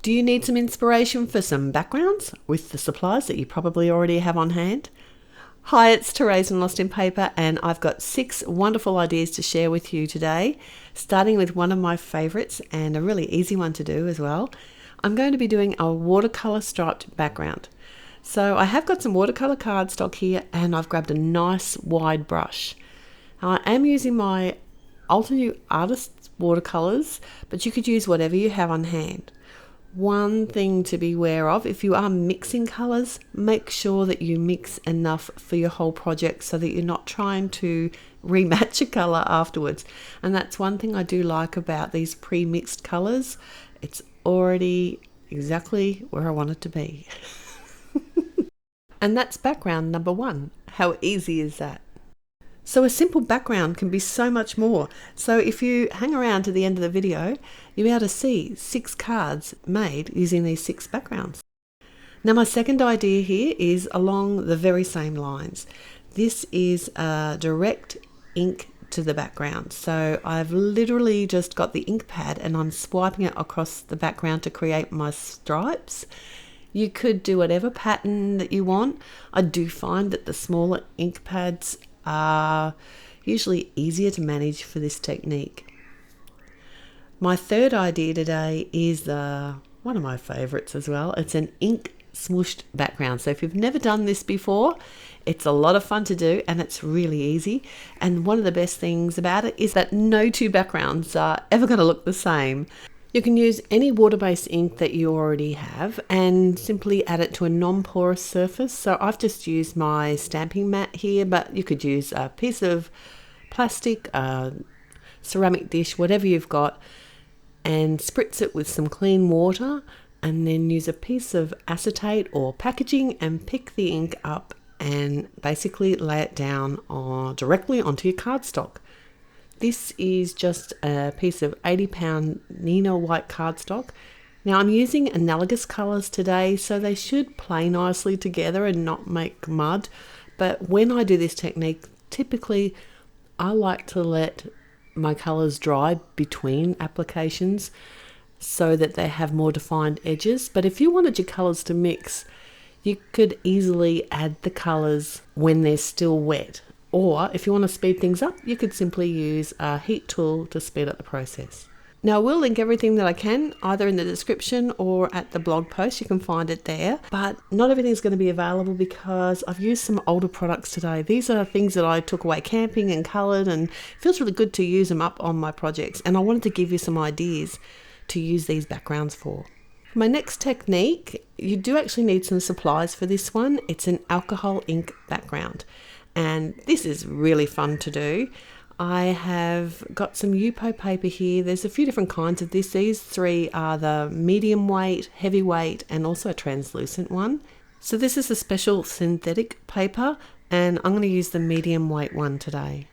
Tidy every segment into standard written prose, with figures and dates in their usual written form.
Do you need some inspiration for some backgrounds with the supplies that you probably already have on hand? Hi, it's Therese from Lostinpaper, and I've got 6 wonderful ideas to share with you today, starting with one of my favourites and a really easy one to do as well. I'm going to be doing a watercolour striped background. So I have got some watercolour cardstock here, and I've grabbed a nice wide brush. Now, I am using my Ultra New Artist's watercolours, but you could use whatever you have on hand. One thing to be aware of, if you are mixing colours, make sure that you mix enough for your whole project so that you're not trying to rematch a colour afterwards. And that's one thing I do like about these pre-mixed colours. It's already exactly where I want it to be. And that's background number 1. How easy is that? So a simple background can be so much more. So if you hang around to the end of the video, you'll be able to see 6 cards made using these 6 backgrounds. Now my second idea here is along the very same lines. This is a direct ink to the background. So I've literally just got the ink pad and I'm swiping it across the background to create my stripes. You could do whatever pattern that you want. I do find that the smaller ink pads are usually easier to manage for this technique. My third idea today is one of my favorites as well. It's an ink smooshed background. So if you've never done this before, it's a lot of fun to do and it's really easy. And one of the best things about it is that no 2 backgrounds are ever going to look the same. You can use any water-based ink that you already have and simply add it to a non-porous surface. So I've just used my stamping mat here, but you could use a piece of plastic, a ceramic dish, whatever you've got, and spritz it with some clean water and then use a piece of acetate or packaging and pick the ink up and basically lay it down directly onto your cardstock. This is just a piece of 80-pound Nina white cardstock. Now I'm using analogous colours today, so they should play nicely together and not make mud. But when I do this technique, typically I like to let my colours dry between applications so that they have more defined edges. But if you wanted your colours to mix, you could easily add the colours when they're still wet. Or if you want to speed things up, you could simply use a heat tool to speed up the process. Now I will link everything that I can either in the description or at the blog post. You can find it there, but not everything's going to be available because I've used some older products today. These are things that I took away camping and coloured, and it feels really good to use them up on my projects. And I wanted to give you some ideas to use these backgrounds for. My next technique, you do actually need some supplies for this one. It's an alcohol ink background. And this is really fun to do. I have got some Yupo paper here. There's a few different kinds of this. These 3 are the medium weight, heavyweight, and also a translucent one. So this is a special synthetic paper, and I'm going to use the medium weight one today.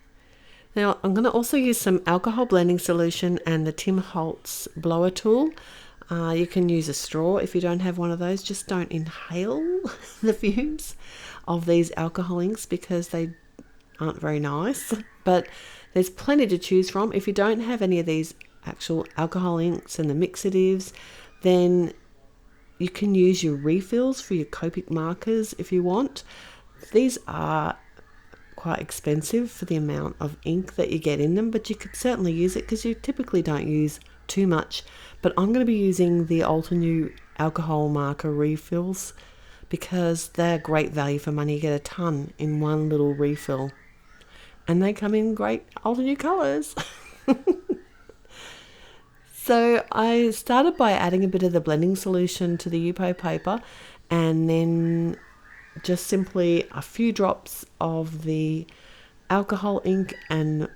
Now I'm going to also use some alcohol blending solution and the Tim Holtz blower tool. You can use a straw if you don't have one of those. Just don't inhale the fumes of these alcohol inks because they aren't very nice. But there's plenty to choose from. If you don't have any of these actual alcohol inks and the mixatives, then you can use your refills for your Copic markers if you want. These are quite expensive for the amount of ink that you get in them, but you could certainly use it because you typically don't use too much. But I'm going to be using the Ultra New alcohol marker refills because they're great value for money. You get a ton in one little refill and they come in great Ultra New colours. So I started by adding a bit of the blending solution to the Yupo paper and then just simply a few drops of the alcohol ink and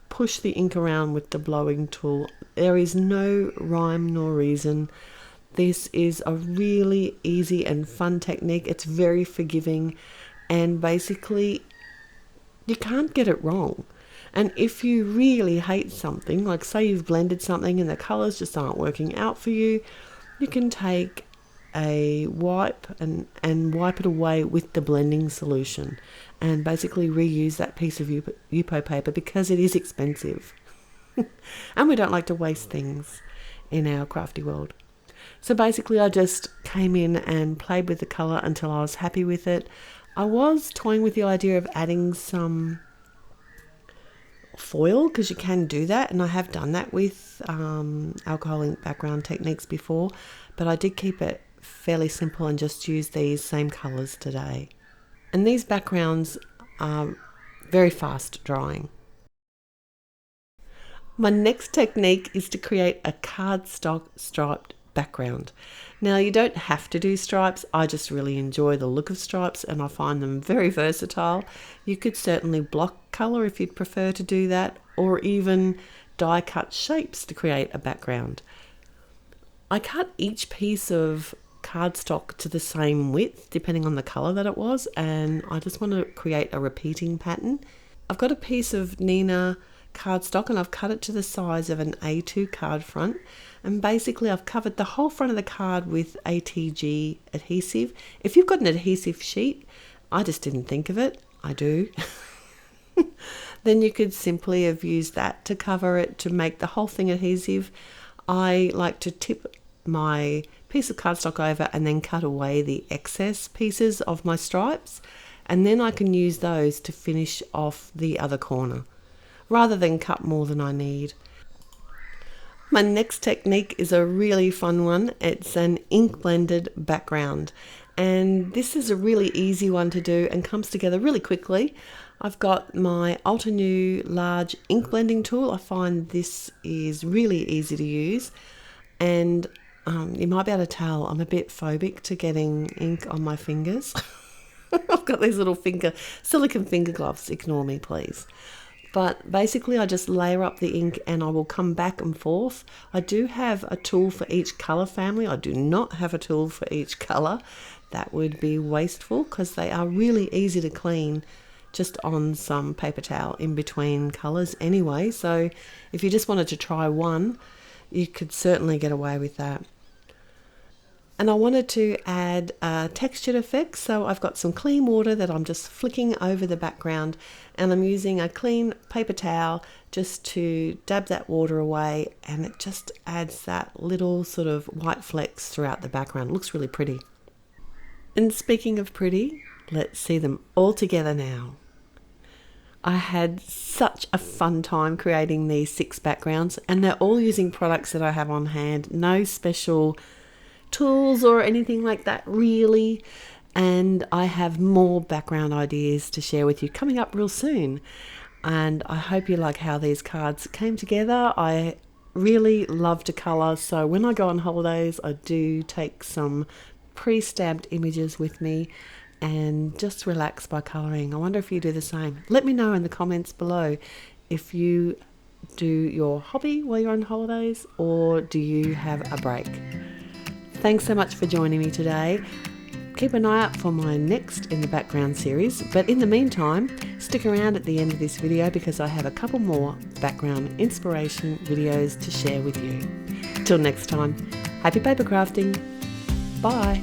push the ink around with the blowing tool. There is no rhyme nor reason. This is a really easy and fun technique. It's very forgiving and basically you can't get it wrong. And if you really hate something, like say you've blended something and the colours just aren't working out for you, you can take a wipe and wipe it away with the blending solution and basically reuse that piece of Yupo paper because it is expensive. And we don't like to waste things in our crafty world. So basically I just came in and played with the colour until I was happy with it. I was toying with the idea of adding some foil, because you can do that, and I have done that with alcohol ink background techniques before, but I did keep it fairly simple and just use these same colours today. And these backgrounds are very fast drying. My next technique is to create a cardstock striped background. Now, you don't have to do stripes. I just really enjoy the look of stripes and I find them very versatile. You could certainly block colour if you'd prefer to do that, or even die cut shapes to create a background. I cut each piece of cardstock to the same width depending on the colour that it was, and I just want to create a repeating pattern. I've got a piece of Nina cardstock and I've cut it to the size of an A2 card front, and basically I've covered the whole front of the card with ATG adhesive. If you've got an adhesive sheet, I just didn't think of it, I do, then you could simply have used that to cover it to make the whole thing adhesive. I like to tip my piece of cardstock over and then cut away the excess pieces of my stripes, and then I can use those to finish off the other corner rather than cut more than I need. My next technique is a really fun one. It's an ink blended background, and this is a really easy one to do and comes together really quickly. I've got my Altenew large ink blending tool. I find this is really easy to use, and you might be able to tell I'm a bit phobic to getting ink on my fingers. I've got these little silicone finger gloves, ignore me please. But basically I just layer up the ink and I will come back and forth. I do have a tool for each colour family. I do not have a tool for each colour. That would be wasteful because they are really easy to clean just on some paper towel in between colours anyway. So if you just wanted to try one, you could certainly get away with that. And I wanted to add a textured effect, so I've got some clean water that I'm just flicking over the background, and I'm using a clean paper towel just to dab that water away, and it just adds that little sort of white flecks throughout the background. It looks really pretty. And speaking of pretty, let's see them all together now. I had such a fun time creating these 6 backgrounds, and they're all using products that I have on hand. No special tools or anything like that really, and I have more background ideas to share with you coming up real soon. And I hope you like how these cards came together. I really love to colour, so when I go on holidays I do take some pre-stamped images with me and just relax by colouring. I wonder if you do the same. Let me know in the comments below if you do your hobby while you're on holidays, or do you have a break. Thanks so much for joining me today. Keep an eye out for my next in the background series, but in the meantime, stick around at the end of this video because I have a couple more background inspiration videos to share with you. Till next time, happy paper crafting. Bye.